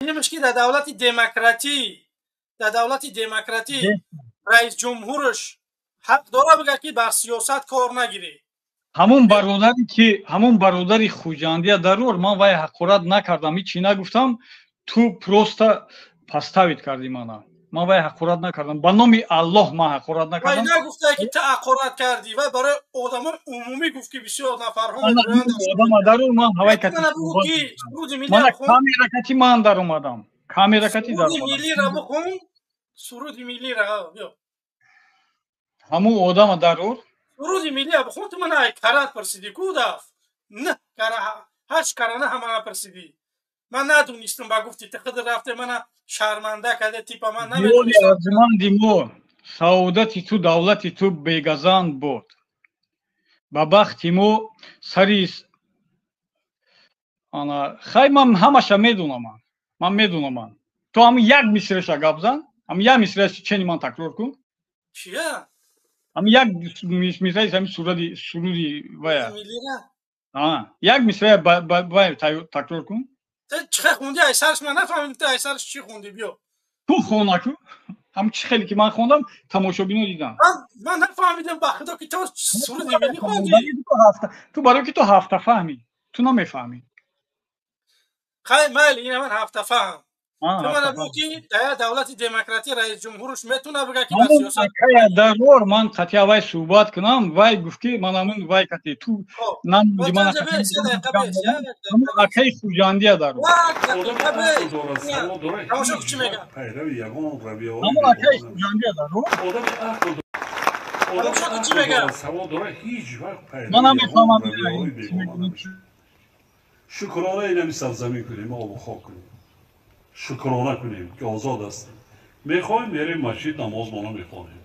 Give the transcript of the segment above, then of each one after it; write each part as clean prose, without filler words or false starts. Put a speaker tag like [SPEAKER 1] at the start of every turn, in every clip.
[SPEAKER 1] می‌بینیمش که در دولت دموکراتی رئیس جمهورش حق داره بگه که بر سیاست کار نگیره.
[SPEAKER 2] همون برادری خوجندی ضرور من وای حقارت نکردم هیچی نگفتم تو پروستا پاستاویت کردی من وای حقارت نکردم با نام الله من حقارت نکردم
[SPEAKER 1] وای نگفته که تو حقارت کردی و برای آدمان عمومی گفت که بسیار نفرها
[SPEAKER 2] آدم ضرور من هوای کتی من کامیرکتی من در اومدم کامیرکتی در
[SPEAKER 1] سرود ملی را بخون سرود ملی را بیا
[SPEAKER 2] همون آدم ضرور
[SPEAKER 1] سرود ملی را بخون تو من ای کرات پرسیدی کوداف نه کرا هاش کرانه همه پرسیدی من ندونستم با گفتی تخد رفته من شرمنده کرده تیپا من نمیدونستم
[SPEAKER 2] من دیمو سعادتی تو دولتی تو بیگزان بود با بختی مو سریس انا خیلی من همشه میدونم من میدونم تو هم یک میسرش گپ زن هم یک میسرش چنی من تکرار کن
[SPEAKER 1] چیه
[SPEAKER 2] هم یک میسرش همین سرودی ویا یک میسرش وای تکرار کن
[SPEAKER 1] چه خوندی ایسرش من نفهمیدم تو ایسرش چی خوندی بیا
[SPEAKER 2] تو خونه کو هم چی خیلی که من خوندم تماشابینو دیدم
[SPEAKER 1] من نفهمیدم با خدا که تو سرود ملی خوندی
[SPEAKER 2] تو برای که تو هفته فهمی تو نمیفهمی
[SPEAKER 1] خیلی مال این من هفته فهم تو من بگو که دولت دموکراتی رئیس جمهورش میتونه بگه که با سیاست
[SPEAKER 2] ضرور من قطعی وای صحبت کنم وای گفت که من همون وای قطعی تو نمیدی من اکی خوجندی دارم
[SPEAKER 1] تماشا چی میگم
[SPEAKER 2] همون اکی خوجندی دارم
[SPEAKER 1] تماشا چی میگم
[SPEAKER 2] من نمیفهمم
[SPEAKER 3] شکرانه اینمی سرزمین کنیم آب و خاک کنیم شکرانه کنیم که آزاد هستیم میخوایم میریم مسجد نماز مانا میخوانیم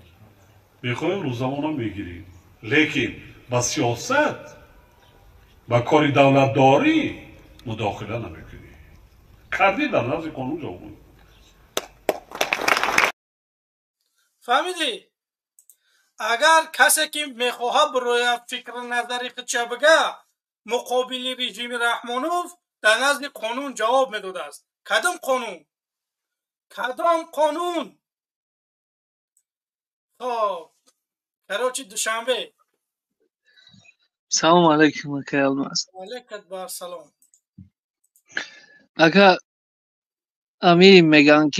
[SPEAKER 3] میخوایم روزه مانا میگیریم لیکن با سیاست با کار دولتداری مداخله نمیکنیم کردی در نزد قانون جامعه
[SPEAKER 1] فهمیدی اگر کسی که میخواه بروی فکر نظری خودشه بگه مقابل رژیم رحمانوف در نزد قانون جواب میداده است کدام قانون خب کراچی دوشنبه
[SPEAKER 4] سلام علیکم اکا الماس
[SPEAKER 1] علیکت بر سلام
[SPEAKER 4] اکا امی میگن که